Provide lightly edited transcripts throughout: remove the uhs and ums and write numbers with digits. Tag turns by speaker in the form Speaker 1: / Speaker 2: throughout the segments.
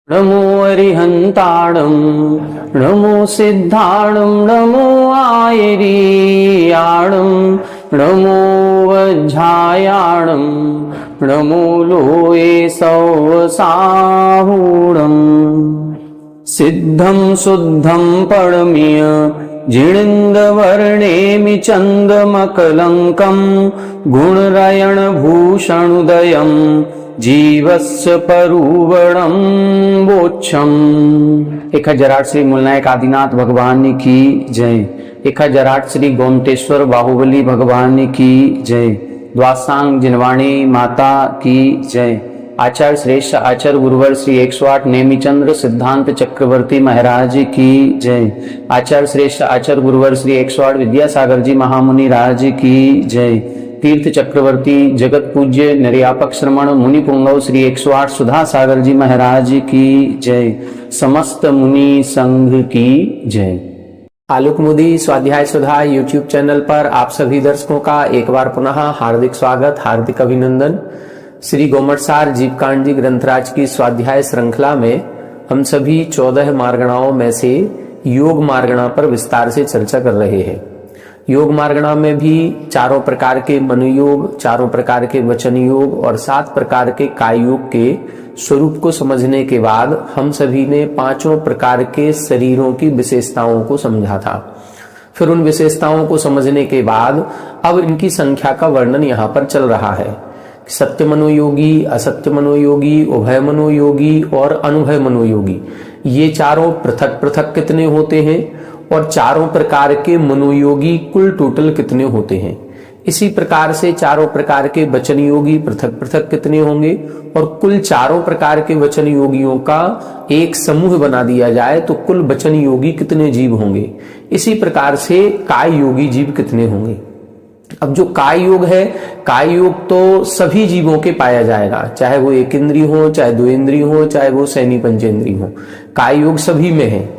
Speaker 1: नमो अरिहंताणं नमो सिद्धाणं नमो आयरीयाणं नमो वज्झायाणं नमो लोये सौसाहूणम् सिद्धं शुद्धं परमीय जिणिन्दवर्णेमि चन्दमकलङ्कं गुणरयणभूषणुदयं जीवस्य परुवणं बोच्छम। 1008 श्री मूलनायक आदिनाथ भगवान की जय। 1008 श्री गोमटेश्वर बाहुबली भगवान की जय। द्वासांग जिनवाणी माता की जय। आचार्य श्रेष्ठ आचार्य गुरुवर श्री 108 नेमिचंद्र सिद्धांत चक्रवर्ती महाराज की जय। आचार्य श्रेष्ठ आचार्य गुरुवर श्री 108 विद्यासागर जी महामुनि राज की जय। तीर्थ चक्रवर्ती जगत पूज्य निर्यापक श्रमण मुनि पुंगव श्री 108 सुधा सागर जी महाराज की जय। समस्त मुनि संघ की जय। आलोक मोदी स्वाध्याय सुधा यूट्यूब चैनल पर आप सभी दर्शकों का एक बार पुनः हार्दिक स्वागत, हार्दिक अभिनंदन। श्री गोमटसार जीवकांड जी ग्रंथराज की स्वाध्याय श्रृंखला में हम सभी 14 मार्गणाओं में से योग मार्गणा पर विस्तार से चर्चा कर रहे हैं। योग मार्गणा में भी 4 प्रकार के मनोयोग, 4 प्रकार के वचन योग और 7 प्रकार के काय योग के स्वरूप को समझने के बाद हम सभी ने 5 प्रकार के शरीरों की विशेषताओं को समझा था। फिर उन विशेषताओं को समझने के बाद अब इनकी संख्या का वर्णन यहाँ पर चल रहा है। सत्य मनोयोगी, असत्य मनोयोगी, उभय मनोयोगी और अनुभय मनोयोगी, ये चारों पृथक पृथक कितने होते हैं और 4 प्रकार के मनोयोगी कुल टोटल कितने होते हैं। इसी प्रकार से 4 प्रकार के वचन योगी पृथक पृथक कितने होंगे और कुल 4 प्रकार के वचन योगियों का एक समूह बना दिया जाए तो कुल वचन योगी कितने जीव होंगे। इसी प्रकार से काय योगी जीव कितने होंगे। अब जो काय योग है, काय योग तो सभी जीवों के पाया जाएगा, चाहे वो एक इंद्रिय हो, चाहे 2 इंद्रिय हो, चाहे वो सैनी पंचेंद्रिय हो, काय योग सभी में है।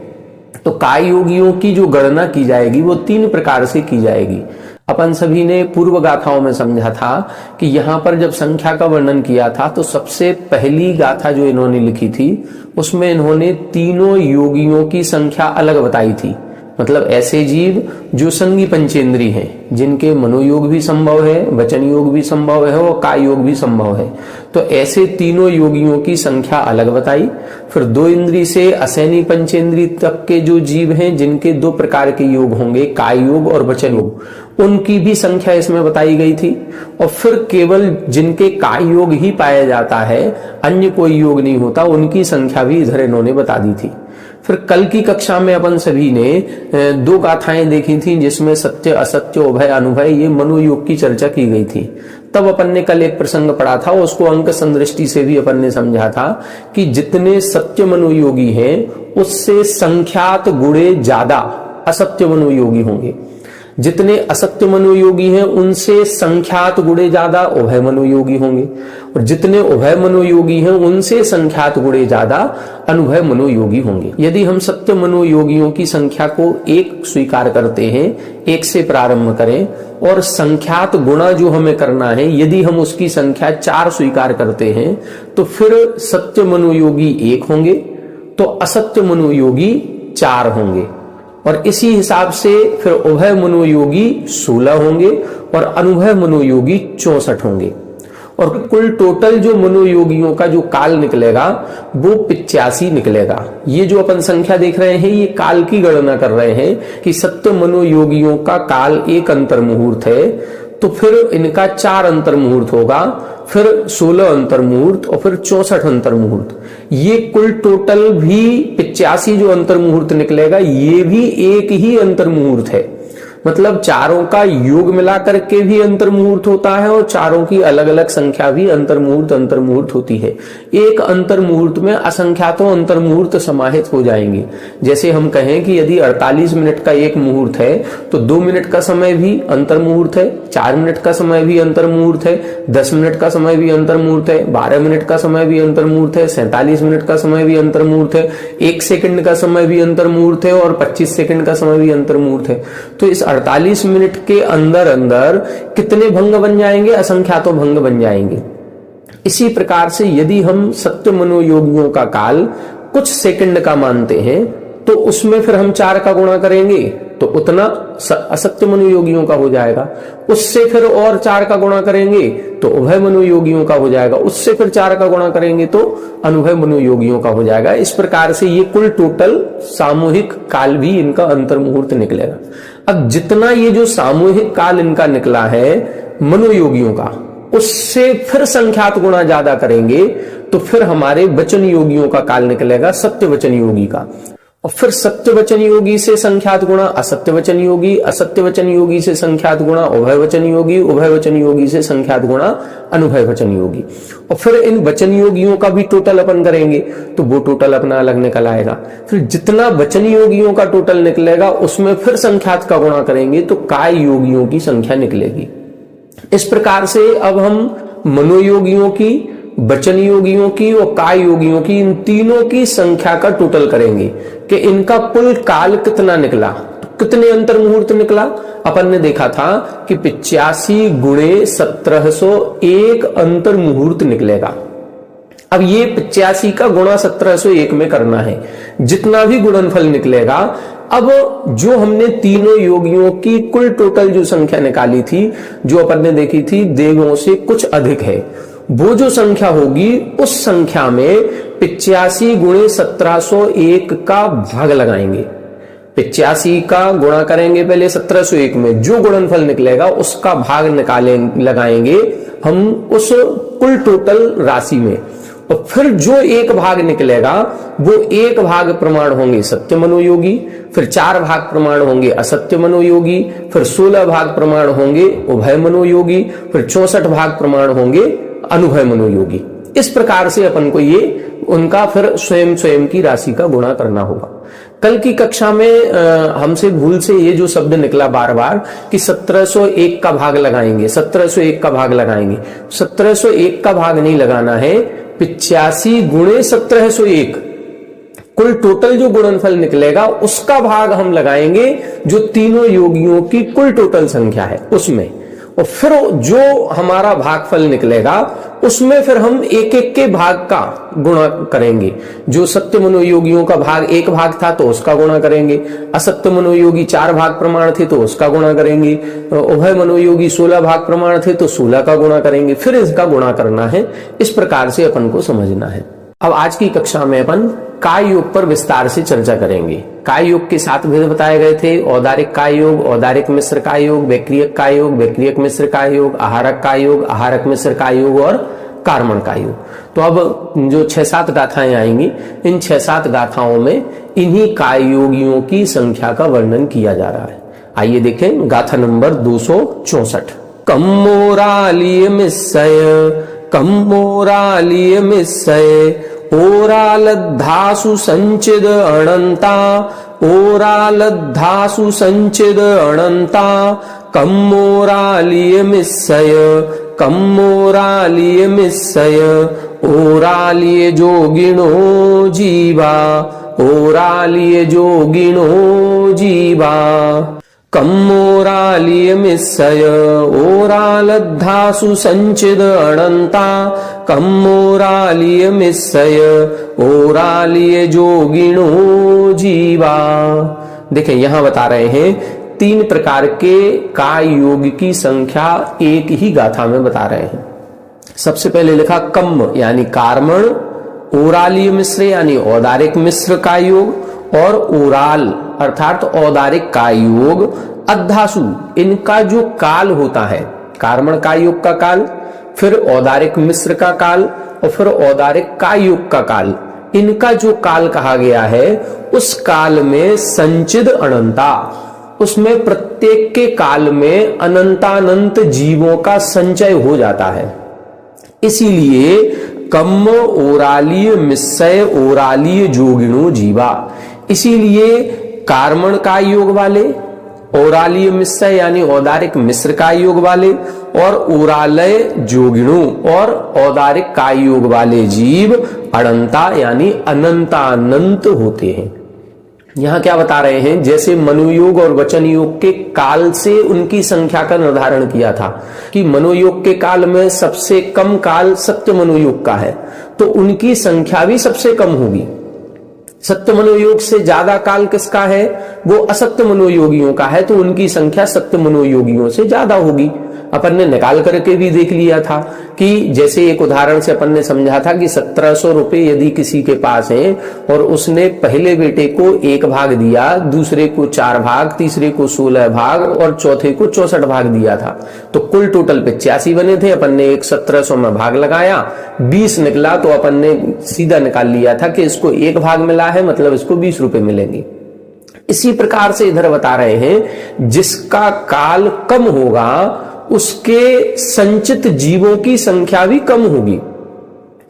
Speaker 1: तो काय योगियों की जो गणना की जाएगी वो 3 प्रकार से की जाएगी। अपन सभी ने पूर्व गाथाओं में समझा था कि यहाँ पर जब संख्या का वर्णन किया था तो सबसे पहली गाथा जो इन्होंने लिखी थी उसमें इन्होंने तीनों योगियों की संख्या अलग बताई थी। मतलब ऐसे जीव जो संगी पंचेंद्रिय हैं, जिनके मनोयोग भी संभव है, वचन योग भी संभव है और काय योग भी संभव है, तो ऐसे तीनों योगियों की संख्या अलग बताई। फिर 2 इंद्रिय से असैनी पंचेंद्रिय तक के जो जीव हैं जिनके 2 प्रकार के योग होंगे, काय योग और वचन योग, उनकी भी संख्या इसमें बताई गई थी। और फिर केवल जिनके काय योग ही पाया जाता है, अन्य कोई योग नहीं होता, उनकी संख्या भी इधर इन्होंने बता दी थी। फिर कल की कक्षा में अपन सभी ने 2 गाथाएं देखी थी जिसमें सत्य असत्य उभय अनुभय ये मनोयोग की चर्चा की गई थी। तब अपन ने कल एक प्रसंग पढ़ा था, उसको अंक संदृष्टि से भी अपन ने समझा था कि जितने सत्य मनोयोगी हैं उससे संख्यात गुणे ज्यादा असत्य मनोयोगी होंगे, जितने असत्य मनोयोगी हैं उनसे संख्यात गुणे ज्यादा उभय मनोयोगी होंगे, और जितने उभय मनोयोगी हैं उनसे संख्यात गुणे ज्यादा अनुभय मनोयोगी होंगे। यदि हम सत्य मनोयोगियों की संख्या को 1 स्वीकार करते हैं, 1 से प्रारंभ करें, और संख्यात गुणा जो हमें करना है यदि हम उसकी संख्या 4 स्वीकार करते हैं तो फिर सत्य मनोयोगी 1 होंगे तो असत्य मनोयोगी 4 होंगे, और इसी हिसाब से फिर उभय मनोयोगी 16 होंगे और अनुभय मनोयोगी 64 होंगे। और कुल टोटल जो मनोयोगियों का जो काल निकलेगा वो 85 निकलेगा। ये जो अपन संख्या देख रहे हैं ये काल की गणना कर रहे हैं कि सत्य मनोयोगियों का काल 1 अंतर मुहूर्त है, तो फिर इनका 4 अंतर मुहूर्त होगा, फिर 16 अंतर मुहूर्त और फिर 64 अंतर मुहूर्त। ये कुल टोटल भी 85 जो अंतर मुहूर्त निकलेगा ये भी एक ही अंतर मुहूर्त है। मतलब चारों का योग मिलाकर के भी अंतर मुहूर्त होता है और चारों की अलग अलग संख्या भी अंतर मुहूर्त होती है। एक अंतर मुहूर्त में असंख्यातों अंतर मुहूर्त समाहित हो जाएंगे। जैसे हम कहें कि यदि 48 मिनट का एक मुहूर्त है तो 2 मिनट का समय भी अंतर मुहूर्त है, 4 मिनट का समय भी अंतर मुहूर्त है, 10 मिनट का समय भी अंतर मुहूर्त है, 12 मिनट का समय भी अंतर मुहूर्त है, 47 मिनट का समय भी अंतर मुहूर्त है, 1 सेकंड का समय भी अंतर मुहूर्त है और 25 सेकंड का समय भी अंतर मुहूर्त है। तो इस 48 मिनट के अंदर अंदर कितने भंग बन जाएंगे? असंख्यातों भंग बन जाएंगे। इसी प्रकार से यदि हम सत्य मनोयोगियों का काल
Speaker 2: कुछ सेकंड का मानते हैं तो उसमें फिर हम 4 का गुणा करेंगे तो उतना असत्य मनोयोगियों का हो जाएगा। उससे फिर और 4 का गुणा करेंगे तो उभय मनोयोगियों का हो जाएगा। उससे फिर 4 का गुणा करेंगे तो अनुभय मनोयोगियों का हो जाएगा। इस प्रकार से ये कुल टोटल सामूहिक काल भी इनका अंतर्मुहूर्त निकलेगा। अब जितना ये जो सामूहिक काल इनका निकला है मनोयोगियों का, उससे फिर संख्यात गुणा ज्यादा करेंगे तो फिर हमारे वचन योगियों का काल निकलेगा, सत्य वचन योगी का। और फिर सत्य वचन योगी से संख्यात गुणा असत्य वचन योगी, असत्य वचन योगी से संख्यात गुणा उभय वचन योगी, उभय वचन योगी से संख्यात गुणा अनुभय वचन योगी। और फिर इन वचन योगियों का भी टोटल अपन करेंगे तो वो टोटल अपना अलग निकल आएगा। फिर जितना वचन योगियों का टोटल निकलेगा उसमें फिर संख्यात का गुणा करेंगे तो काय योगियों की संख्या निकलेगी। इस प्रकार से अब हम मनोयोगियों की, वचन योगियों की और काय योगियों की, इन तीनों की संख्या का टोटल करेंगे कि इनका कुल काल कितना निकला, तो कितने अंतर मुहूर्त निकला। अपन ने देखा था कि 85 गुणे 1701 अंतर मुहूर्त निकलेगा। अब ये 85 का गुणा 1701 में करना है। जितना भी गुणनफल निकलेगा, अब जो हमने तीनों योगियों की कुल टोटल जो संख्या निकाली थी, जो अपन ने देखी थी देवों से कुछ अधिक है, वो जो संख्या होगी उस संख्या में 85 गुणे 1701 का भाग लगाएंगे। 85 का गुणा करेंगे पहले 1701 में, जो गुणनफल निकलेगा उसका भाग लगाएंगे हम उस कुल टोटल राशि में। और फिर जो एक भाग निकलेगा वो एक भाग प्रमाण होंगे सत्य मनोयोगी, फिर 4 भाग प्रमाण होंगे असत्य मनोयोगी, फिर 16 भाग प्रमाण होंगे उभय मनोयोगी, फिर 64 भाग प्रमाण होंगे अनुभय मनोयोगी। इस प्रकार से अपन को ये उनका फिर स्वयं स्वयं की राशि का गुणा करना होगा। कल की कक्षा में हमसे भूल से ये जो शब्द निकला बार बार कि 1701 का भाग लगाएंगे, 1701 का भाग लगाएंगे। 1701 का भाग नहीं लगाना है, 85 गुणे 1701 कुल टोटल जो गुणनफल निकलेगा उसका भाग हम लगाएंगे जो तीनों योगियों की कुल टोटल संख्या है उसमें। और फिर जो हमारा भागफल निकलेगा उसमें फिर हम एक एक के भाग का गुणा करेंगे। जो सत्य मनोयोगियों का भाग 1 भाग था तो उसका गुणा करेंगे, असत्य मनोयोगी 4 भाग प्रमाण थे तो उसका गुणा करेंगे, उभय मनोयोगी 16 भाग प्रमाण थे तो 16 का गुणा करेंगे, फिर इसका गुणा करना है। इस प्रकार से अपन को समझना है। अब आज की कक्षा में अपन काय योग पर विस्तार से चर्चा करेंगे। काय योग के 7 भेद बताए गए थे: औदारिक काय योग, औदारिक मिश्र काय योग, वैक्रियक काय योग, वैक्रियक मिश्र काय योग, आहारक काय योग, आहारक मिश्र काय योग और कार्मण काय योग। तो अब जो 6-7 गाथाएं आएंगी, इन 6-7 गाथाओं में इन्हीं काय योगियों की संख्या का वर्णन किया जा रहा है। आइए देखें गाथा नंबर 264। कम्मोरालिय मिस्सय, कम्मोरालिय मिस्सय, ओरालद्धासु संचिद अनंता, ओरालद्धासु संचिद अनंता, कम्मोरालिय मिस्सय, कम्मोरालिय मिस्सय, ओरालिय जोगिनो जीवा, ओरालिय जोगिनो जीवा। कम्मोरालिय मिस्सय, ओरालद्धासु संचिद अनंता, कम्मोरालिय मिस्सय, ओरालिय जोगिनो जीवा। देखें यहां बता रहे हैं 3 प्रकार के काय योग की संख्या एक ही गाथा में बता रहे हैं। सबसे पहले लिखा कम्म यानी कार्मण, ओरालिय मिश्र यानी औदारिक मिश्र काय योग, और ओराल अर्थात औदारिक काय योग, अद्धासु इनका जो काल होता है, कार्मण काय योग का काल, फिर औदारिक मिश्र का काल और फिर औदारिक काय योग का काल, इनका जो काल कहा गया है उस काल में संचिद अनंता, उसमें प्रत्येक के काल में अनंतानंत जीवों का संचय हो जाता है। इसीलिए कम्म ओरालिय मिस्सय ओरालिय जोगिनो जीवा। इसीलिए कार्मण काय योग वाले, ओरालिय मिश्र यानी औदारिक मिश्र काय योग वाले, और ओरालय जोगिणु और औदारिक काय योग वाले जीव अनंता यानी अनंतानंत होते हैं। यहां क्या बता रहे हैं, जैसे मनोयोग और वचन योग के काल से उनकी संख्या का निर्धारण किया था कि मनोयोग के काल में सबसे कम काल सत्य मनोयोग का है, तो उनकी संख्या भी सबसे कम होगी। सत्य मनोयोग से ज्यादा काल किसका है? वो असत्य मनोयोगियों का है, तो उनकी संख्या सत्य मनोयोगियों से ज्यादा होगी। अपन ने निकाल करके भी देख लिया था कि जैसे एक उदाहरण से अपन ने समझा था कि 1700 रुपए यदि किसी के पास है और उसने पहले बेटे को 1 भाग दिया, दूसरे को 4 भाग, तीसरे को 16 भाग और चौथे को 64 भाग दिया था, तो कुल टोटल 85 बने थे। अपन ने एक 1700 में भाग लगाया, 20 निकला, तो अपन ने सीधा निकाल लिया था कि इसको 1 भाग मिला है, मतलब इसको 20 रुपए मिलेंगे। इसी प्रकार से इधर बता रहे हैं जिसका काल कम होगा उसके संचित जीवों की संख्या भी कम होगी।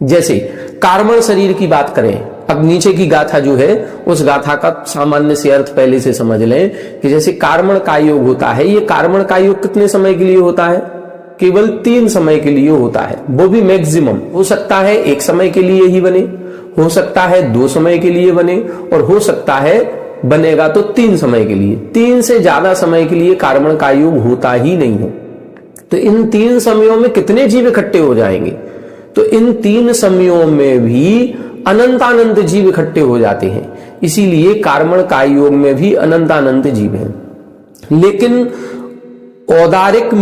Speaker 2: जैसे कार्बन शरीर की बात करें, अब नीचे की गाथा जो है उस गाथा का सामान्य से अर्थ पहले से समझ लें कि जैसे कार्बन का योग होता है, ये कार्बन का योग कितने समय के लिए होता है? केवल 3 समय के लिए होता है, वो भी मैक्सिमम। हो सकता है 1 समय के लिए ही बने, हो सकता है 2 समय के लिए बने, और हो सकता है बनेगा तो 3 समय के लिए। 3 से ज्यादा समय के लिए कार्बन का योग होता ही नहीं है। तो इन 3 समयों में कितने जीव इकट्ठे हो जाएंगे? तो इन 3 समयों में भी अनंतानंत जीव इकट्ठे हो जाते हैं। इसीलिए कार्बन का योग में भी अनंतानंत जीव हैं। लेकिन औदारिक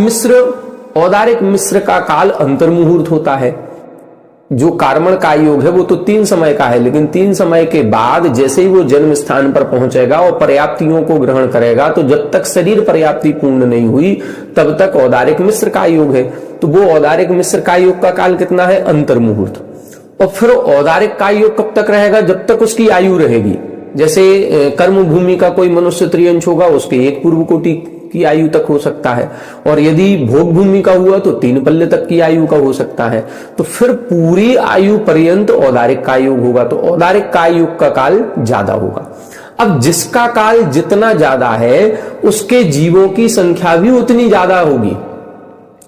Speaker 2: मिश्र का काल अंतर्मुहूर्त होता है। जो कार्बन का योग है वो तो 3 समय का है, लेकिन 3 समय के बाद जैसे ही वो जन्म स्थान पर पहुंचेगा और पर्याप्तियों को ग्रहण करेगा, तो जब तक शरीर पर्याप्ति पूर्ण नहीं हुई तब तक औदारिक मिश्र का योग है। तो वो औदारिक मिश्र का योग का काल कितना है? अंतर्मुहूर्त। और फिर औदारिक का योग कब तक रहेगा? जब तक उसकी आयु रहेगी। जैसे कर्म भूमि का कोई मनुष्य त्रियंश होगा, उसके 1 पूर्व कोटि की आयु तक हो सकता है, और यदि भोग भूमि का हुआ तो 3 पल्ले तक की आयु का हो सकता है। तो फिर पूरी आयु पर्यंत औदारिक का योग होगा, तो औदारिक का योग का काल ज्यादा होगा। अब जिसका काल जितना ज्यादा है उसके जीवों की संख्या भी उतनी ज्यादा होगी।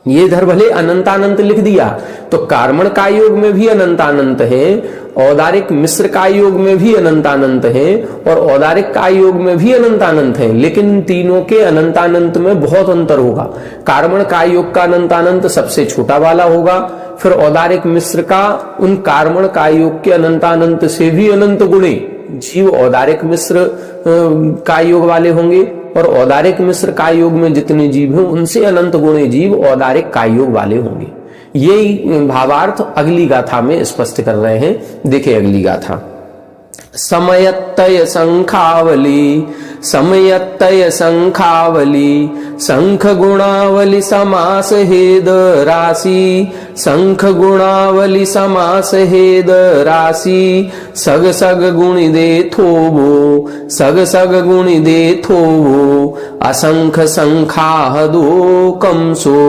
Speaker 2: ये इधर भले अनंतानंत लिख दिया, तो कार्बन का योग में भी अनंतानंत है, औदारिक मिश्र का योग में भी अनंतानंत है, और औदारिक का योग में भी अनंतानंत है। लेकिन तीनों के अनंतानंत में बहुत अंतर होगा। कार्बन का योग का अनंतानंत सबसे छोटा वाला होगा, फिर औदारिक मिश्र का उन कार्बन का योग के अनंतानंत से भी अनंत गुणे जीव औदारिक मिश्र का योग वाले होंगे, और औदारिक मिश्र का योग में जितने जीव हैं उनसे अनंत गुणे जीव औदारिक का योग वाले होंगे। यही भावार्थ अगली गाथा में स्पष्ट कर रहे हैं। देखिए अगली गाथा। समयत्तय संखावली शंख गुणावली समास हेद राशि, शंख गुणावली समास हेद राशि, सग सग गुणि दे थोवो, असंख संखाहदो कंसो,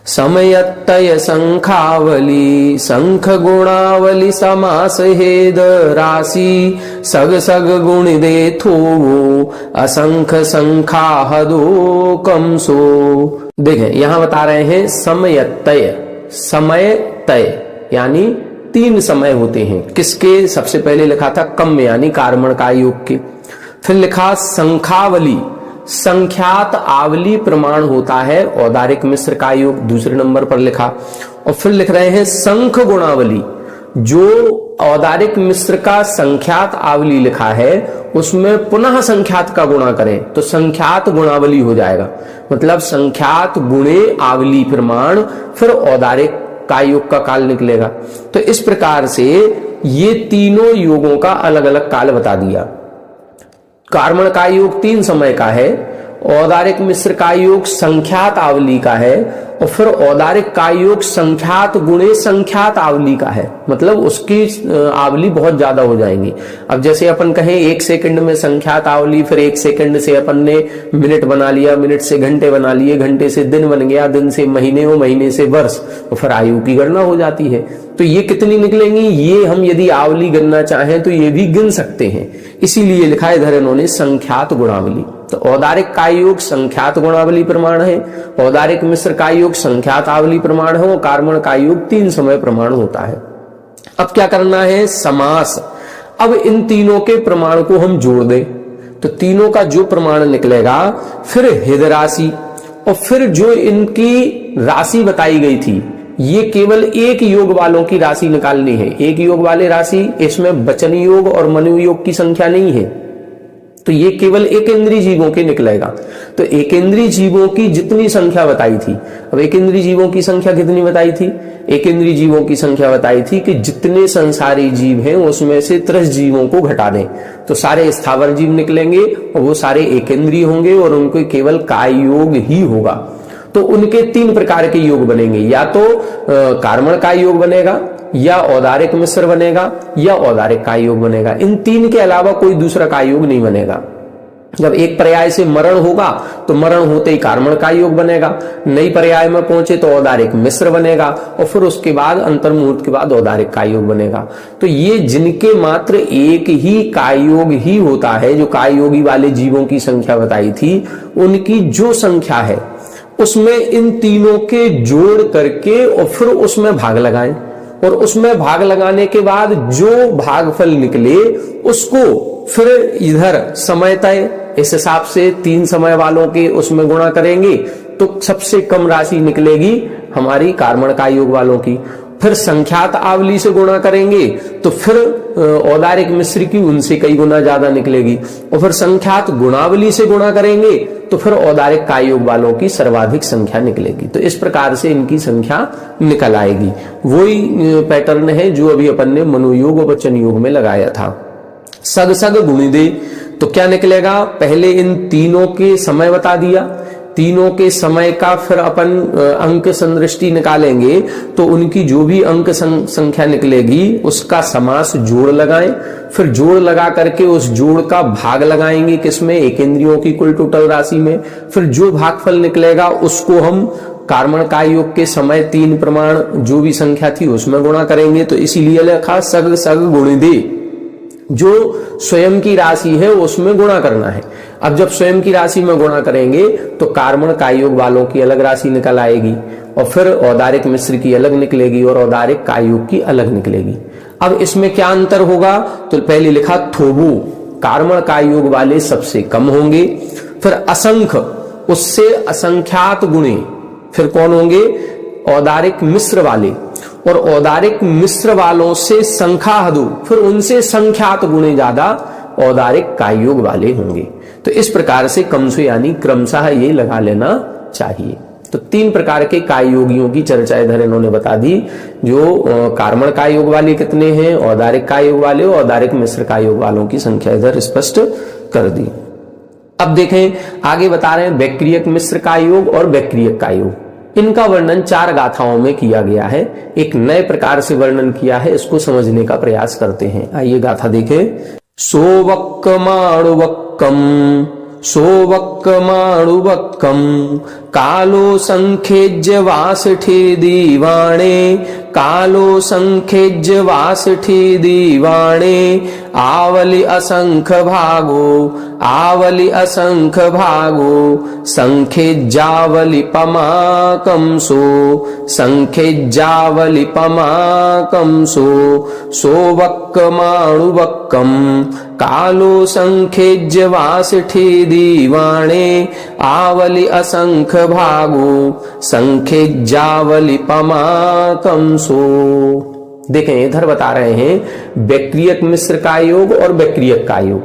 Speaker 2: समयत्तय संखावली शंख गुणावली समास हेद राशि, सग सग गुणि दे थोवो, असंख संखाहदो कंसो। देखें यहां बता रहे हैं समय तय यानी 3 समय होते हैं। किसके? सबसे पहले लिखा था कम यानी कार्बन का योग के, फिर लिखा संख्यावली, संख्यात आवली प्रमाण होता है औदारिक मिश्र का योग, दूसरे नंबर पर लिखा, और फिर लिख रहे हैं संख गुणावली। जो औदारिक मिश्र का संख्यात आवली लिखा है उसमें पुनः संख्यात का गुणा करें तो संख्यात गुणावली हो जाएगा, मतलब संख्यात गुणे आवली प्रमाण, फिर औदारिक का योग का काल निकलेगा। तो इस प्रकार से ये तीनों योगों का अलग अलग काल बता दिया। कार्बन का योग 3 समय का है, औदारिक मिश्र का योग संख्यात आवली का है, और फिर औदारिक का योग संख्यात गुणे संख्यात आवली का है, मतलब उसकी आवली बहुत ज्यादा हो जाएंगी। अब जैसे अपन कहें 1 सेकंड में संख्यात आवली, फिर 1 सेकंड से अपन ने मिनट बना लिया, मिनट से घंटे बना लिए, घंटे से दिन बन गया, दिन से महीने हो, महीने से वर्ष, और फिर आयु की गणना हो जाती है। तो ये कितनी निकलेंगी, ये हम यदि आवली गिनना चाहें तो ये भी गिन सकते हैं। इसीलिए लिखा है इधर इन्होंने संख्यात गुणावली। तो औदारिक का योग संख्यात गुणावली प्रमाण है, औदारिक मिश्र का योग संख्यात आवली प्रमाण है, और कार्बन का योग 3 समय प्रमाण होता है। अब क्या करना है? समास। अब इन तीनों के प्रमाण को हम जोड़ दें तो तीनों का जो प्रमाण निकलेगा, फिर हिद राशि, और फिर जो इनकी राशि बताई गई थी ये केवल एक योग वालों की राशि निकालनी है। एक योग वाले राशि, इसमें वचन योग और मनु योग की संख्या नहीं है, तो ये केवल एकेंद्रीय जीवों के निकलेगा। तो एकेंद्रीय जीवों की जितनी संख्या बताई थी, अब एकेंद्रीय जीवों की संख्या कितनी बताई थी? एकेंद्रीय जीवों की संख्या बताई थी कि जितने संसारी जीव हैं उसमें से 30 जीवों को घटा दें तो सारे स्थावर जीव निकलेंगे और वो सारे एकेंद्रीय होंगे और उनको केवल काय योग ही होगा। तो उनके 3 प्रकार के योग बनेंगे, या तो कार्मण काय योग बनेगा, या औदारिक मिश्र बनेगा, या औदारिक काय योग बनेगा। इन 3 के अलावा कोई दूसरा काय योग नहीं बनेगा। जब एक पर्याय से मरण होगा तो मरण होते ही कार्मण काय योग बनेगा, नई पर्याय में पहुंचे तो औदारिक मिश्र बनेगा और फिर उसके बाद अंतर्मुहूर्त के बाद औदारिक काय योग बनेगा। तो ये जिनके मात्र एक ही काय योग ही होता है, जो काय योगी वाले जीवों की संख्या बताई थी, उनकी जो संख्या है उसमें इन तीनों के जोड़ करके और फिर उसमें भाग लगाएं और उसमें भाग लगाने के बाद जो भागफल निकले उसको फिर इधर समय तय, इस हिसाब से 3 समय वालों के उसमें गुणा करेंगे तो सबसे कम राशि निकलेगी हमारी कार्मण काय योग वालों की। फिर संख्यात आवली से गुणा करेंगे तो फिर औदारिक मिश्र की उनसे कई गुना ज्यादा निकलेगी और फिर संख्यात गुणावली से गुणा करेंगे तो फिर औदारिक काय योग वालों की सर्वाधिक संख्या निकलेगी। तो इस प्रकार से इनकी संख्या निकल आएगी। वही पैटर्न है जो अभी अपन ने मनोयोग और वचन योग में लगाया था। सग सग गुणि दे, तो क्या निकलेगा? पहले इन तीनों के समय बता दिया, तीनों के समय का फिर अपन अंक संदृष्टि निकालेंगे तो उनकी जो भी अंक संख्या निकलेगी उसका समास जोड़ लगाएं, फिर जोड़ लगा करके उस जोड़ का भाग लगाएंगे किसमें? एकेंद्रियों की कुल टोटल राशि में। फिर जो भागफल निकलेगा उसको हम कार्मण काय योग के समय 3 प्रमाण जो भी संख्या थी उसमें गुणा करेंगे। तो इसीलिए लिखा सग सग गुणि दे, जो स्वयं की राशि है उसमें गुणा करना है। अब जब स्वयं की राशि में गुणा करेंगे तो कार्मण काय योग वालों की अलग राशि निकल आएगी और फिर औदारिक मिश्र की अलग निकलेगी और औदारिक काय योग की अलग निकलेगी। अब इसमें क्या अंतर होगा? तो पहले लिखा थोबू, कार्मण काय योग वाले सबसे कम होंगे, फिर असंख्य, उससे असंख्यात गुणे, फिर कौन होंगे? औदारिक मिश्र वाले, और औदारिक मिश्र वालों से संख्याहदु, फिर उनसे संख्यात गुणे ज्यादा औदारिक काय योग वाले होंगे। तो इस प्रकार से कम से यानी क्रमशः ये लगा लेना चाहिए। तो 3 प्रकार के काय योगियों की चर्चा इधर इन्होंने बता दी, जो कार्मण काय योग वाले कितने हैं, औदारिक काय योग वाले और औदारिक मिश्र काय योग वालों की संख्या इधर स्पष्ट कर दी। अब देखें आगे बता रहे हैं वैक्रियक मिश्र काय योग और वैक्रियक काय योग। इनका वर्णन 4 गाथाओं में किया गया है, एक नए प्रकार से वर्णन किया है, इसको समझने का प्रयास करते हैं। आइए गाथा देखें। सोवक्कमाणुवक्कम सोवक्कमाणुवक्कम कालो संखेज्य वासठे दीवाणे, कालो संखेज्य वासठे दीवाणे, आवलि असंख्य भागो, आवलि असंख्य भागो, संखेज्यावलि पमाकंसो, संखेज्यावलि पमाकंसो, सोवक्कमाणुवक्कम कालो संखेज्य वासठे दीवाणे, आवलि असंख्य भागो, संखेज्यावलि पमाकंसो। देखें इधर बता रहे हैं वैक्रियक मिश्र काय योग और वैक्रियक काय योग।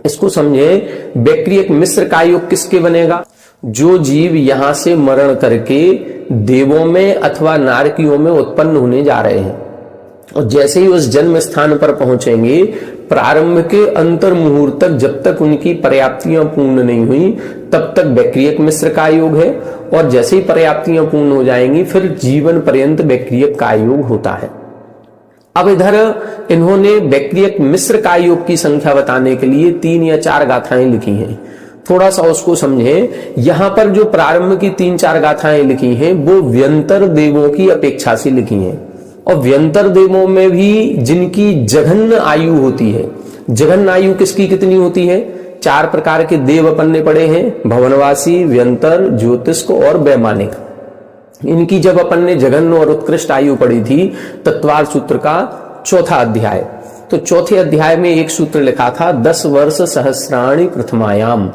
Speaker 2: इसको समझे। वैक्रियक मिश्र काय योग किसके बनेगा? जो जीव यहां से मरण करके देवों में अथवा नारकियों में उत्पन्न होने जा रहे हैं और जैसे ही उस जन्म स्थान पर पहुंचेंगे, प्रारंभ के अंतर मुहूर्त तक जब तक उनकी पर्याप्तियां पूर्ण नहीं हुई तब तक वैक्रियक मिश्र काय योग है, और जैसे ही पर्याप्तियां पूर्ण हो जाएंगी फिर जीवन पर्यंत वैक्रियक काय योग होता है। अब इधर इन्होंने वैक्रियक मिश्र काय योग की संख्या बताने के लिए 3 या 4 गाथाएं लिखी हैं। थोड़ा सा उसको समझे। यहां पर जो प्रारंभ की 3-4 गाथाएं लिखी हैं वो व्यंतर देवों की अपेक्षा से लिखी हैं, और व्यंतर देवों में भी जिनकी जघन्य आयु होती है। जघन्य आयु किसकी कितनी होती है? 4 प्रकार के देव अपन ने पढ़े हैं, भवनवासी, व्यंतर, ज्योतिष्क और वैमानिक। इनकी जब अपन ने जघन्य और उत्कृष्ट आयु पढ़ी थी तत्वार सूत्र का 4था अध्याय, तो 4थे अध्याय में एक सूत्र लिखा था 10 वर्ष सहस्राणि प्रथमायाम।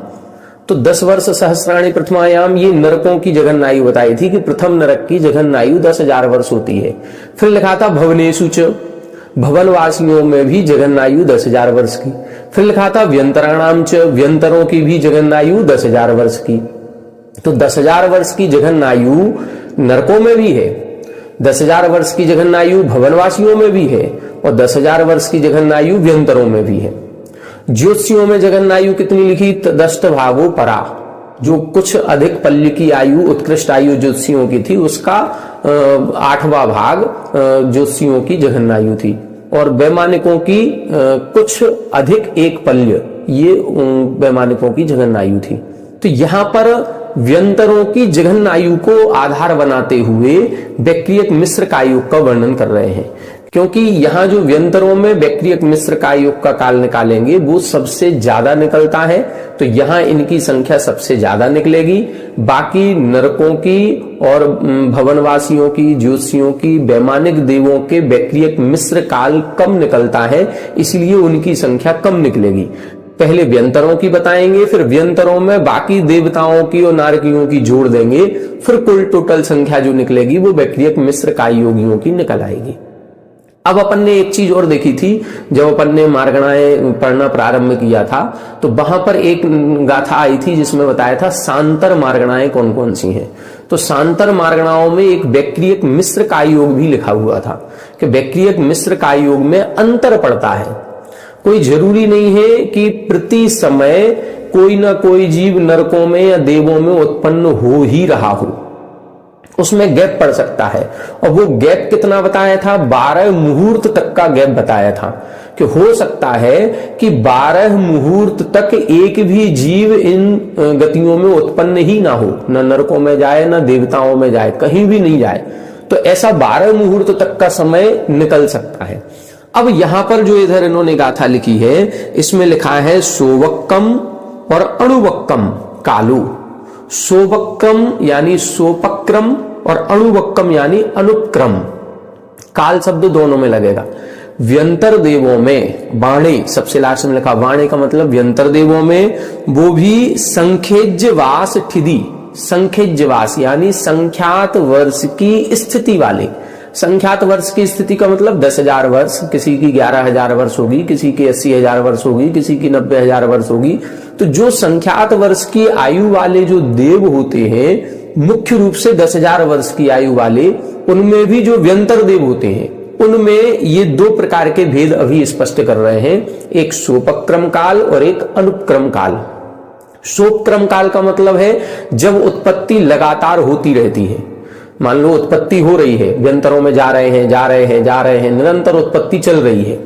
Speaker 2: तो 10 वर्ष सहस्राणी प्रथमायाम, ये नरकों की जघन आयु बताई थी कि प्रथम नरक की जघन आयु 10,000 वर्ष होती है। फिर लिखा था भवनेषु च, भवनवासियों में भी जघन आयु 10,000 वर्ष की। फिर लिखा था व्यंतराणाम च, व्यंतरों की भी जघन आयु 10,000 वर्ष की। तो 10,000 वर्ष की जघन आयु नरकों में भी है, 10,000 वर्ष की जघन आयु भवनवासियों में भी है, और 10,000 वर्ष की जघन आयु व्यंतरों में भी है। ज्योतिषियों में जघन आयु कितनी लिखी? दष्ट भागो परा, जो कुछ अधिक पल्य की आयु, उत्कृष्ट आयु ज्योतिषियों की थी, उसका 8वां भाग ज्योतिषियों की जघन आयु थी। और वैमानिकों की कुछ अधिक एक पल्य, ये वैमानिकों की जघन आयु थी। तो यहां पर व्यंतरों की जघन आयु को आधार बनाते हुए वैक्रियक मिश्र का युग का वर्णन कर रहे हैं, क्योंकि यहां जो व्यंतरों में वैक्रियक मिश्र का युग का काल निकालेंगे वो सबसे ज्यादा निकलता है, तो यहां इनकी संख्या सबसे ज्यादा निकलेगी। बाकी नरकों की और भवनवासियों की, ज्योतिषियों की, वैमानिक देवों के वैक्रियक मिश्र काल कम निकलता है, इसलिए उनकी संख्या कम निकलेगी। पहले व्यंतरों की बताएंगे, फिर व्यंतरों में बाकी देवताओं की और नारकियों की जोड़ देंगे, फिर कुल टोटल संख्या जो निकलेगी वो वैक्रियक मिश्र काय योगियों की निकल आएगी। अब अपन ने एक चीज और देखी थी, जब अपन ने मार्गणाएं पढ़ना प्रारंभ किया था तो वहां पर एक गाथा आई थी जिसमें बताया था सांतर मार्गणाएं कौन कौन सी हैं। तो सांतर मार्गणाओं में एक वैक्रियक मिश्र काय योग भी लिखा हुआ था कि वैक्रियक मिश्र काय योग में अंतर पड़ता है। कोई जरूरी नहीं है कि प्रति समय कोई ना कोई जीव नरकों में या देवों में उत्पन्न हो ही रहा हो, उसमें गैप पड़ सकता है। और वो गैप कितना बताया था? 12 मुहूर्त तक का गैप बताया था कि हो सकता है कि 12 मुहूर्त तक एक भी जीव इन गतियों में उत्पन्न ही ना हो, न नरकों में जाए न देवताओं में जाए, कहीं भी नहीं जाए। तो ऐसा 12 मुहूर्त तक का समय निकल सकता है। अब यहां पर जो इधर इन्होंने गाथा लिखी है, इसमें लिखा है सोवक्कम और अणुवक्कम कालु। सोवक्कम यानी सोपक्रम और अणुवक्कम यानी अनुक्रम, काल शब्द दोनों में लगेगा। व्यंतर देवों में वाणे, सबसे लास्ट में लिखा वाणे का मतलब व्यंतर देवों में, वो भी संख्यज्यवास ठिदी, संख्यज्यवास यानी संख्यात वर्ष की स्थिति वाले। संख्यात वर्ष की स्थिति का मतलब 10,000 वर्ष, किसी की 11,000 वर्ष होगी, किसी की 80,000 वर्ष होगी, किसी की 90,000 वर्ष होगी। तो जो संख्यात वर्ष की आयु वाले जो देव होते हैं, मुख्य रूप से 10,000 वर्ष की आयु वाले, उनमें भी जो व्यंतर देव होते हैं, उनमें ये 2 प्रकार के भेद अभी स्पष्ट कर रहे हैं, एक सोपक्रम काल और एक अनुक्रम काल। सोपक्रम काल का मतलब है जब उत्पत्ति लगातार होती रहती है। मान लो उत्पत्ति हो रही है, व्यंतरों में जा रहे हैं, जा रहे हैं, जा रहे हैं, निरंतर उत्पत्ति चल रही है,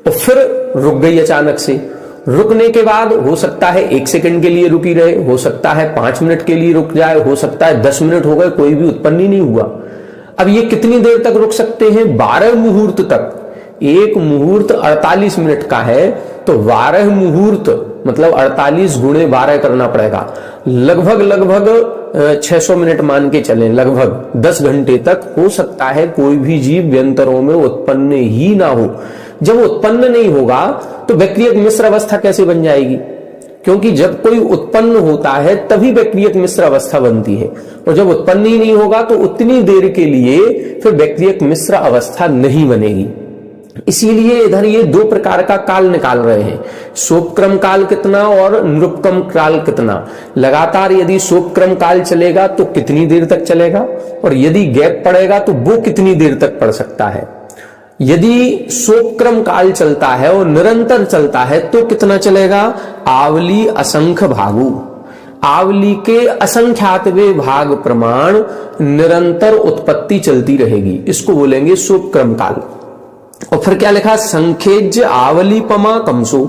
Speaker 2: और फिर रुक गई अचानक से। रुकने के बाद हो सकता है 1 सेकंड के लिए रुकी रहे, हो सकता है 5 मिनट के लिए रुक जाए, हो सकता है 10 मिनट हो गए, कोई भी उत्पन्न ही नहीं हुआ। अब ये कितनी देर तक रुक सकते हैं? 12 मुहूर्त तक। एक मुहूर्त 48 मिनट का है, तो 12 मुहूर्त मतलब 48 गुणे 12 करना पड़ेगा, लगभग 600 मिनट मान के चलें, लगभग 10 घंटे तक हो सकता है कोई भी जीव व्यंतरों में उत्पन्न ही ना हो। जब उत्पन्न नहीं होगा तो वैक्रियक मिश्र अवस्था कैसे बन जाएगी? क्योंकि जब कोई उत्पन्न होता है तभी वैक्रियक मिश्र अवस्था बनती है, और जब उत्पन्न ही नहीं होगा तो उतनी देर के लिए फिर वैक्रियक मिश्र अवस्था नहीं बनेगी। इसीलिए इधर ये 2 प्रकार का काल निकाल रहे हैं, सोपक्रम काल कितना और निरुपक्रम काल कितना। लगातार यदि सोपक्रम काल चलेगा तो कितनी देर तक चलेगा, और यदि गैप पड़ेगा तो वो कितनी देर तक पड़ सकता है। यदि सोपक्रम काल चलता है और निरंतर चलता है तो कितना चलेगा? आवली असंख्य भागु, आवली के असंख्यातवे भाग प्रमाण निरंतर उत्पत्ति चलती रहेगी, इसको बोलेंगे सोपक्रम काल। और फिर क्या लिखा? संख्यज्य आवली पमा कमसो,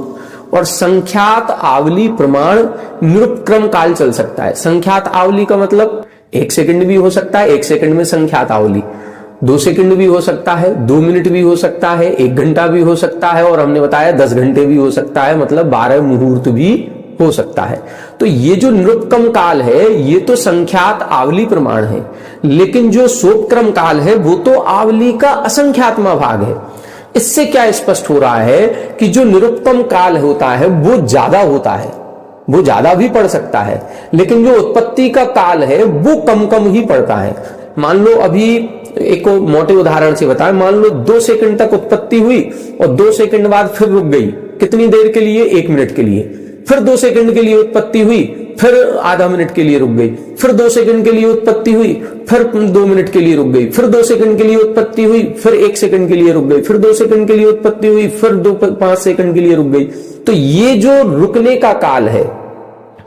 Speaker 2: और संख्यात आवली प्रमाण निरुपक्रम काल चल सकता है। संख्यात आवली का मतलब 1 सेकंड भी हो सकता है, 1 सेकंड में संख्यात आवली, 2 सेकंड भी हो सकता है, 2 मिनट भी हो सकता है, 1 घंटा भी हो सकता है, और हमने बताया 10 घंटे भी हो सकता है, मतलब 12 मुहूर्त भी हो सकता है। तो ये जो निरुपक्रम काल है ये तो संख्यात आवली प्रमाण है, लेकिन जो सोपक्रम काल है वो तो आवली का असंख्यात्मा भाग है। इससे क्या स्पष्ट हो रहा है कि जो निरुपक्रम काल होता है वो ज्यादा होता है, वो ज्यादा भी पड़ सकता है, लेकिन जो उत्पत्ति का काल है वो कम कम ही पड़ता है। मान लो अभी एक मोटे उदाहरण से बताएं, मान लो 2 सेकंड तक उत्पत्ति हुई और 2 सेकंड बाद फिर रुक गई। कितनी देर के लिए? 1 मिनट के लिए। फिर 2 सेकंड के लिए उत्पत्ति हुई, फिर आधा मिनट के लिए रुक गई। फिर 2 सेकंड के लिए उत्पत्ति हुई, फिर 2 मिनट के लिए रुक गई। फिर 2 सेकंड के लिए उत्पत्ति हुई, फिर 1 सेकंड के लिए रुक गई। फिर 2 सेकंड के लिए उत्पत्ति हुई, फिर 5 सेकंड के लिए रुक गई। तो ये जो रुकने का काल है,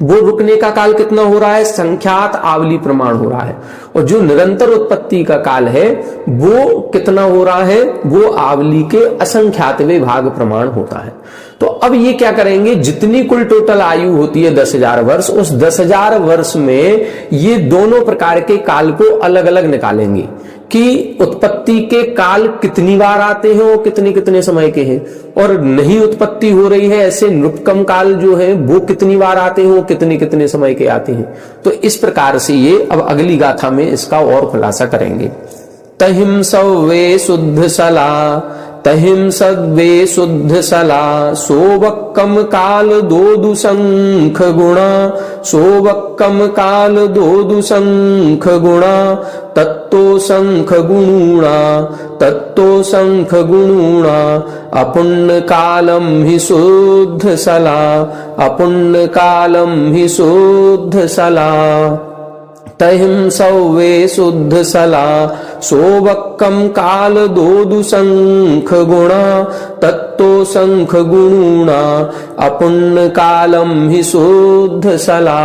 Speaker 2: वो रुकने का काल कितना हो रहा है? संख्यात आवली प्रमाण हो रहा है। और जो निरंतर उत्पत्ति का काल है वो कितना हो रहा है? वो आवली के असंख्यातवें भाग प्रमाण होता है। तो अब ये क्या करेंगे, जितनी कुल टोटल आयु होती है 10,000 वर्ष, उस 10,000 वर्ष में ये दोनों प्रकार के काल को अलग अलग निकालेंगे कि उत्पत्ति के काल कितनी बार आते हैं और कितने कितने समय के हैं, और नहीं उत्पत्ति हो रही है ऐसे नृपकम काल जो है वो कितनी बार आते हैं, वो कितने कितने समय के आते हैं। तो इस प्रकार से ये अब अगली गाथा में इसका और खुलासा करेंगे। तहिम सव्वे शुद्ध सला, तहिम सद्वे शुद्ध सला, सोवक्कम काल दो दुसंख गुणा, सोवक्कम काल दो दुसंख गुणा, तत्तो संख गुणुणा, तत्तो संख गुणुणा, अपुण्य कालम हि शुद्ध सला, अपुण्य कालम हि शुद्ध सला। तहिम सव्वे शुद्ध सला, सोवक्कम काल दो दुसंख गुणा, तत्तो संख गुणुणा, अपुण्य कालम हि शुद्ध सला।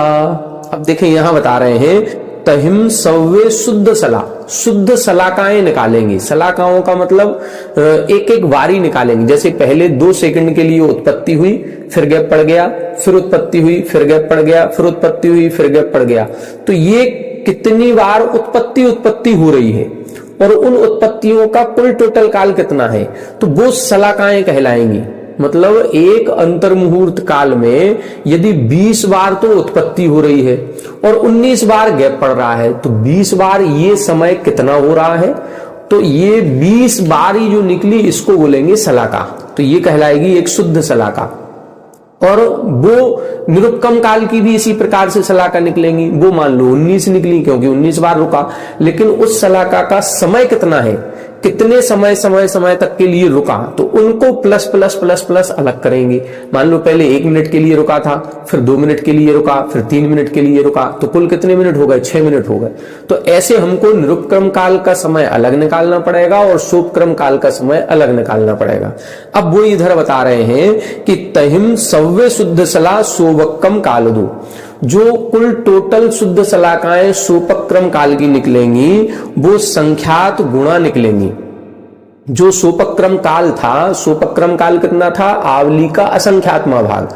Speaker 2: अब देखें यहां बता रहे हैं तहिम सव्वे शुद्ध सला, शुद्ध सलाकाएं निकालेंगे। सलाकाओं का मतलब एक एक बारी निकालेंगे। जैसे पहले 2 सेकंड के लिए उत्पत्ति हुई, फिर गैप पड़ गया, फिर उत्पत्ति हुई, फिर गैप पड़ गया, फिर उत्पत्ति हुई, फिर गैप पड़ गया। तो ये कितनी बार उत्पत्ति हो रही है और उन उत्पत्तियों का कुल टोटल काल कितना है, तो वो सलाकाएं कहलाएंगी। मतलब एक अंतर मुहूर्त काल में यदि 20 बार तो उत्पत्ति हो रही है और 19 बार गैप पड़ रहा है, तो 20 बार ये समय कितना हो रहा है, तो ये 20 बारी जो निकली इसको बोलेंगे सलाका। तो ये कहलाएगी एक शुद्ध सलाका। और वो निरुपकम काल की भी इसी प्रकार से सलाका निकलेंगी। वो मान लो 19 निकली क्योंकि 19 बार रुका, लेकिन उस सलाका का समय कितना है, कितने समय तक के लिए रुका, तो उनको प्लस प्लस प्लस प्लस अलग करेंगे। मान लो पहले 1 मिनट के लिए रुका था, फिर 2 मिनट के लिए रुका, फिर 3 मिनट के लिए रुका, तो कुल कितने मिनट हो गए? 6 मिनट हो गए। तो ऐसे हमको निरुपक्रम काल का समय अलग निकालना पड़ेगा और शोभक्रम काल का समय अलग निकालना पड़ेगा। अब वो इधर बता रहे हैं कि तहिम सव्वे शुद्ध सला सोवक्कम काल दो, जो कुल टोटल शुद्ध सलाकाएं सोपक्रम काल की निकलेंगी वो संख्यात गुणा निकलेंगी। जो सोपक्रम काल था, सोपक्रम काल कितना था? आवली का असंख्यात्मा भाग,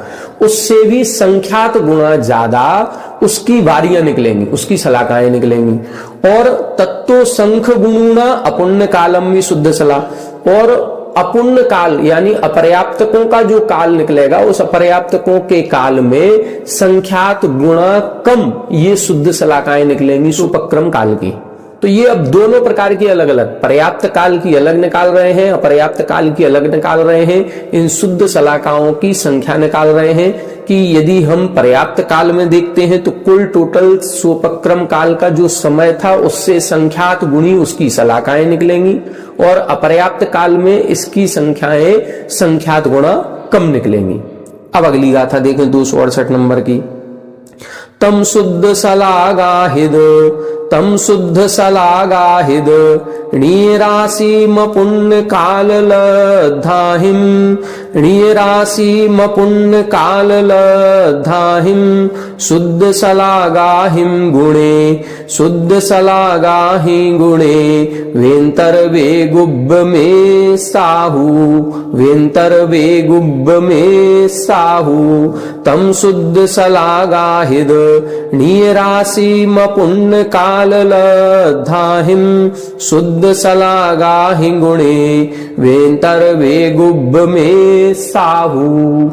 Speaker 2: उससे भी संख्यात गुणा ज्यादा उसकी वारियां निकलेंगी, उसकी सलाकाएं निकलेंगी। और तत्तो संख गुणुणा अपुण्य कालम में शुद्ध सला, और अपुण्य काल यानी अपर्याप्तकों का जो काल निकलेगा उस अपर्याप्तकों के काल में संख्यात गुणा कम ये शुद्ध सलाकाएं निकलेंगी सोपक्रम काल की। तो ये अब दोनों प्रकार की अलग अलग, पर्याप्त काल की अलग निकाल रहे हैं, अपर्याप्त काल की अलग निकाल रहे हैं। इन शुद्ध सलाकाओं की संख्या निकाल रहे हैं कि यदि हम पर्याप्त काल में देखते हैं तो कुल टोटल सोपक्रम काल का जो समय था उससे संख्यात गुणी उसकी सलाकाएं निकलेंगी, और अपर्याप्त काल में इसकी संख्याएं संख्यात गुणा कम निकलेंगी। अब अगली गाथा देखें 268 नंबर की। तम शुद्ध सलागाहिद, तम शुद्ध सलागाहिद, णीरासीम पुण्य काल लद्धाहिम, णीरासीम पुण्य काल लद्धाहिम, शुद्ध सलागाहिम गुणे, शुद्ध सलागाहि गुणे, वेंतर वे गुब्ब में साहू, वेंतर वे गुब्ब में साहू, तम शुद्ध सलागाहिद, णीरासीम पुण्य काल लद्धाहिम, शुद्ध सलागाहि गुणे, वेंतर वे गुब्ब में साहू।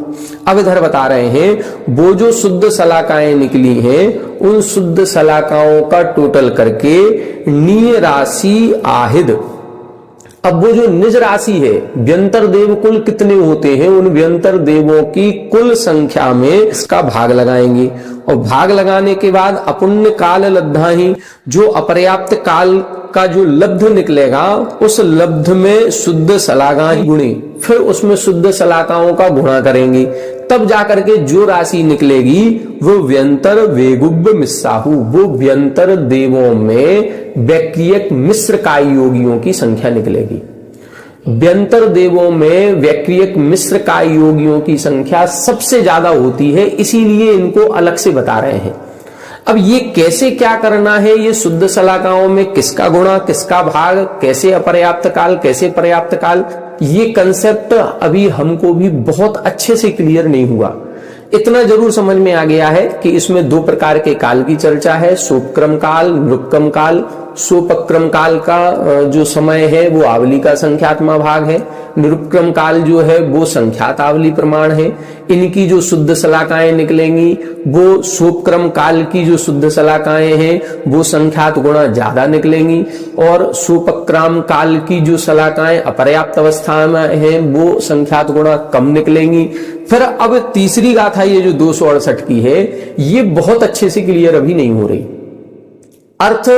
Speaker 2: अब इधर बता रहे हैं वो जो शुद्ध सलाकाएं निकली हैं उन शुद्ध सलाकाओं का टोटल करके नी राशि आहिद, अब वो जो निज राशि है, व्यंतर देव कुल कितने होते हैं, उन व्यंतर देवों की कुल संख्या में इसका भाग लगाएंगे। और भाग लगाने के बाद अपुण्य काल लब्धाहि, जो अपर्याप्त काल का जो लब्ध निकलेगा, उस लब्ध में शुद्ध शलाकाहि गुणे, फिर उसमें शुद्ध शलाकाओं का गुणा करेंगे, तब जाकर के जो राशि निकलेगी वो व्यंतर वेगुब्ब मिस्साहु, वो व्यंतर देवों में वैक्रियक मिश्र काय योगियों की संख्या निकलेगी। व्यंतर देवों में वैक्रियक मिश्र काय योगियों की संख्या सबसे ज्यादा होती है, इसीलिए इनको अलग से बता रहे हैं। अब ये कैसे क्या करना है, ये शुद्ध शलाकाओं में किसका गुणा किसका भाग, कैसे अपर्याप्त काल कैसे पर्याप्त काल, ये कंसेप्ट अभी हमको भी बहुत अच्छे से क्लियर नहीं हुआ। इतना जरूर समझ में आ गया है कि इसमें दो प्रकार के काल की चर्चा है, सोपक्रम काल, नृपक्रम काल। सोपक्रम काल का जो समय है वो आवली का संख्यात्मक भाग है, निरुपक्रम काल जो है वो संख्यात आवली प्रमाण है। इनकी जो शुद्ध शलाकाएं निकलेंगी वो सोपक्रम काल की जो शुद्ध शलाकाएं हैं वो संख्यात गुणा ज्यादा निकलेंगी, और सोपक्रम काल की जो शलाकाएं अपर्याप्त अवस्था में हैं वो संख्यात गुणा कम निकलेंगी। फिर अब तीसरी गाथा ये जो 268 की है, ये बहुत अच्छे से क्लियर अभी नहीं हो रही। अर्थ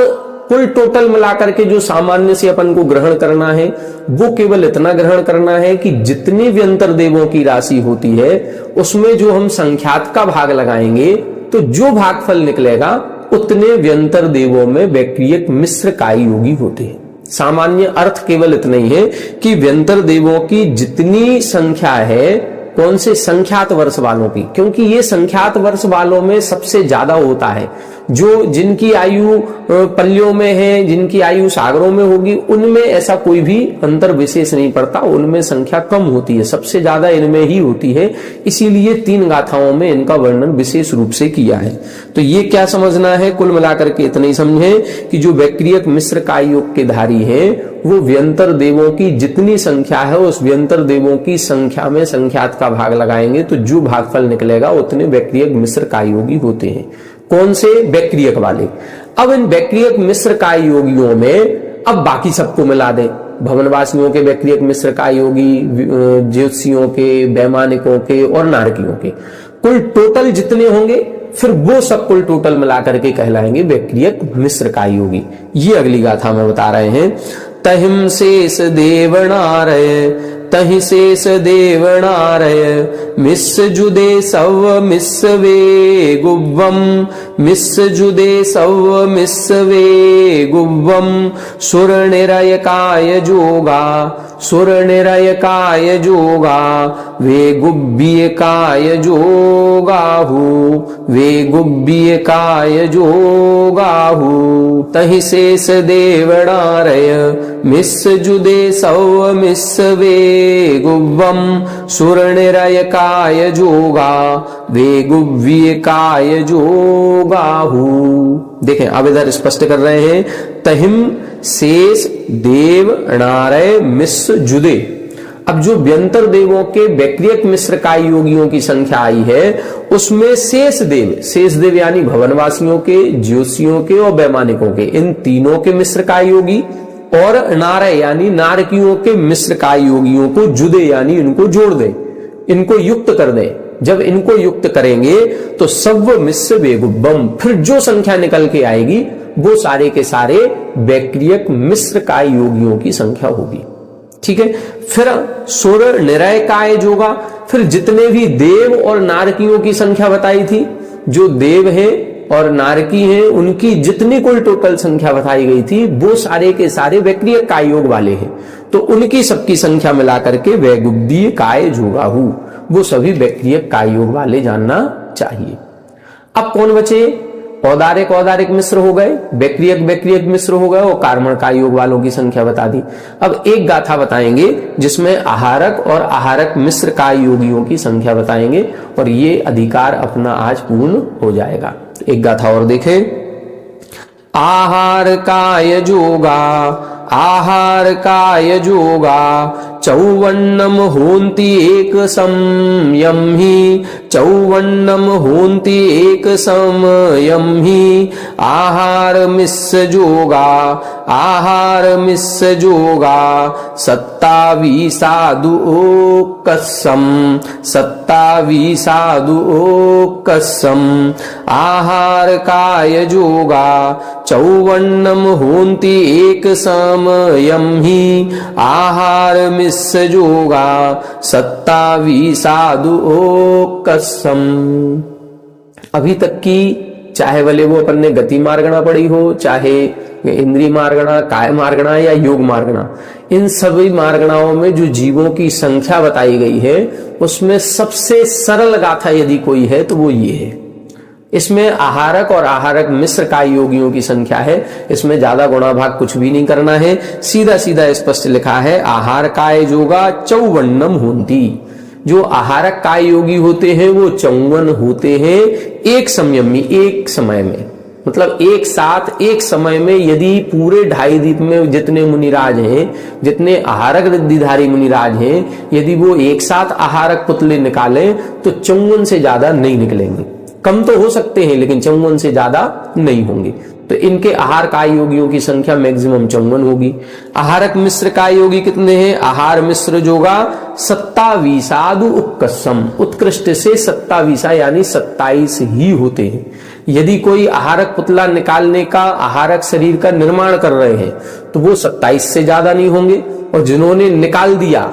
Speaker 2: कुल टोटल मिलाकर के जो सामान्य से अपन को ग्रहण करना है वो केवल इतना ग्रहण करना है कि जितनी व्यंतर देवों की राशि होती है उसमें जो हम संख्यात का भाग लगाएंगे तो जो भागफल निकलेगा उतने व्यंतर देवों में वैक्रियक मिश्र काय योगी होते हैं। सामान्य अर्थ केवल इतना ही है कि व्यंतर देवों की जितनी संख्या है, कौन से संख्यात वर्ष वालों की, क्योंकि ये संख्यात वर्ष वालों में सबसे ज्यादा होता है। जो जिनकी आयु पल्यों में है, जिनकी आयु सागरों में होगी, उनमें ऐसा कोई भी अंतर विशेष नहीं पड़ता, उनमें संख्या कम होती है, सबसे ज्यादा इनमें ही होती है। इसीलिए 3 गाथाओं में इनका वर्णन विशेष रूप से किया है। तो ये क्या समझना है, कुल मिलाकर के इतना ही समझे कि जो वैक्रियक मिश्र काय योग के धारी है वो व्यंतर देवों की जितनी संख्या है उस व्यंतर देवों की संख्या में संख्यात का भाग लगाएंगे तो जो भागफल निकलेगा उतने वैक्रियक मिश्र काय योगी होते हैं। कौन से? वैक्रियक वाले। अब इन वैक्रियक मिश्र काय योगियों में अब बाकी सबको मिला दें, भवनवासियों के वैक्रियक मिश्र काय योगी, ज्योतिषियों के, वैमानिकों के और नारकियों के, कुल टोटल जितने होंगे फिर वो सब कुल टोटल मिलाकर के कहलाएंगे वैक्रियक मिश्र काय योगी। ये अगली गाथा में बता रहे हैं। तहिं शेष देवनारय, तहि शेष देवनारय, मिस्स जुदे सव मिस्स वे गुव्वम, मिस्स जुदे सव मिस्स वे गुव्वम, सुर निरयकाय जोगा, सुर निरयकाय जोगा, वे गुब्बियकाय जोगाहु, वे गुब्बियकाय जोगाहु। तहि शेष देवनारय, मिस्स जुदे सव मिस्स वे गुव्वम, सुर निरयकाय जोगा, वे गुव्वियकाय जोगाहु। देखें अब इधर स्पष्ट कर रहे हैं, तहिम शेष देव नारय मिस्स जुदे। अब जो व्यंतर देवों के वैक्रियक मिश्र काय योगियों की संख्या आई है उसमें शेष देव यानी भवनवासियों के, ज्योतिषियों के और वैमानिकों के, इन तीनों के मिश्र काय योगी और नारय यानी नारकियों के मिश्र काय योगियों को जुदे यानी इनको जोड़ दे, इनको युक्त कर दे। जब इनको युक्त करेंगे तो सब मिश्र वेगुब्बम, फिर जो संख्या निकल के आएगी वो सारे के सारे वैक्रियक मिश्र काय योगियों की संख्या होगी। ठीक है। फिर सुर निरयकाय जोगा, फिर जितने भी देव और नारकियों की संख्या बताई थी, जो देव है और नारकी हैं उनकी जितनी कुल टोटल संख्या बताई गई थी वो सारे के सारे वैक्रियक काय योग वाले हैं, तो उनकी सबकी संख्या मिलाकर के वैगुब्दीय काय जोगाहु, वो सभी वैक्रियक काय योग वाले जानना चाहिए। अब कौन बचे? औदारिक औदारिक मिश्र हो गए, वैक्रियक मिश्र हो गए और कार्मण काय योग वालों की संख्या बता दी। अब एक गाथा बताएंगे जिसमें आहारक और आहारक मिश्र काय योगियों की संख्या बताएंगे और ये अधिकार अपना आज पूर्ण हो जाएगा। एक गाथा और देखें। आहार काय जोगा, आहार काय जोगा चौवन्नम होन्ति एक समयम ही चौवन्नम होन्ति एक समयम ही आहार मिस्य जोगा सत्तावी साधु कसम आहार काय जोगा चौवन्नम होन्ति एक समयम ही आहार मिस्य जोगा सत्तावी साधु कसम। अभी तक की चाहे भले वो अपन ने गति मार्गणा पढ़ी हो, चाहे इंद्रिय मार्गणा, काय मार्गणा या योग मार्गणा, इन सभी मार्गणाओं में जो जीवों की संख्या बताई गई है उसमें सबसे सरल गाथा यदि कोई है तो वो ये है। इसमें आहारक और आहारक मिश्र काय योगियों की संख्या है। इसमें ज्यादा गुणा भाग कुछ भी नहीं करना है, सीधा सीधा स्पष्ट लिखा है आहार काय जोगा चौवन्नम होन्ति। जो आहारक काय योगी होते हैं वो 54 होते हैं एक संयमी, एक समय में, मतलब एक साथ एक समय में। यदि पूरे 2.5 द्वीप में जितने मुनिराज हैं, जितने आहारक रिद्धिधारी मुनिराज हैं, यदि वो एक साथ आहारक पुतले निकालें तो 54 से ज्यादा नहीं निकलेंगे। कम तो हो सकते हैं लेकिन 54 से ज्यादा नहीं होंगे। तो इनके आहार काय योगियों की संख्या मैक्सिमम 54 होगी। आहारक मिश्र काय योगी कितने हैं? आहार मिश्र जोगा 27 उत्कसम, उत्कृष्ट से 27 यानी 27 ही होते हैं। यदि कोई आहारक पुतला निकालने का, आहारक शरीर का निर्माण कर रहे हैं तो वो 27 से ज्यादा नहीं होंगे, और जिन्होंने निकाल दिया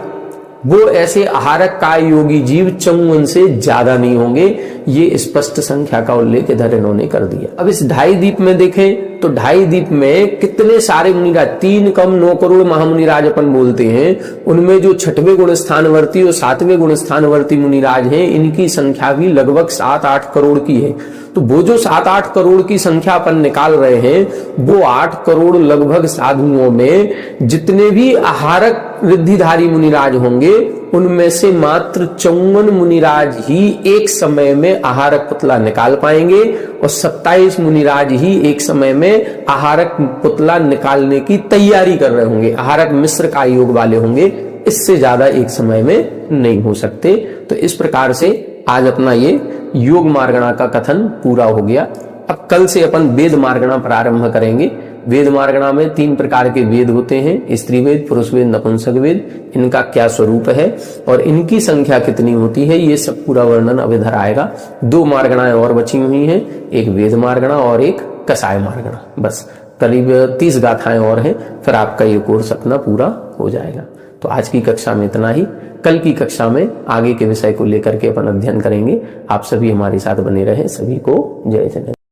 Speaker 2: वो ऐसे आहारक काय योगी जीव 54 से ज्यादा नहीं होंगे। ये स्पष्ट संख्या का उल्लेख इधर इन्होंने कर दिया। अब इस 2.5 द्वीप में देखें तो 2.5 द्वीप में कितने सारे मुनिराज, 3 कम 9 करोड़ महामुनिराज अपन बोलते हैं। उनमें जो 6वें गुण स्थानवर्ती और 7वें गुण स्थानवर्ती मुनिराज हैं, इनकी संख्या भी लगभग 7-8 करोड़ की है। तो वो जो 7-8 करोड़ की संख्या अपन निकाल रहे हैं, वो 8 करोड़ लगभग साधुओं में जितने भी आहारक रिद्धिधारी मुनिराज होंगे, उनमें से मात्र 54 मुनिराज ही एक समय में आहारक पुतला निकाल पाएंगे और 27 मुनिराज ही एक समय में आहारक पुतला निकालने की तैयारी कर रहे होंगे, आहारक मिश्र काय योग वाले होंगे। इससे ज्यादा एक समय में नहीं हो सकते। तो इस प्रकार से आज अपना ये योग मार्गणा का कथन पूरा हो गया। अब कल से अपन वेद मार्गणा प्रारंभ करेंगे। वेद मार्गणा में 3 प्रकार के वेद होते हैं, स्त्री वेद, पुरुष वेद, नपुंसक वेद। इनका क्या स्वरूप है और इनकी संख्या कितनी होती है, ये सब पूरा वर्णन अब इधर आएगा। 2 मार्गणाएं और बची हुई हैं, एक वेद मार्गणा और एक कसाय मार्गणा। बस करीब 30 गाथाएं और हैं, फिर आपका ये कोर्स अपना पूरा हो जाएगा। तो आज की कक्षा में इतना ही। कल की कक्षा में आगे के विषय को लेकर के अपन अध्ययन करेंगे। आप सभी हमारे साथ बने रहें। सभी को जय जगन्नाथ।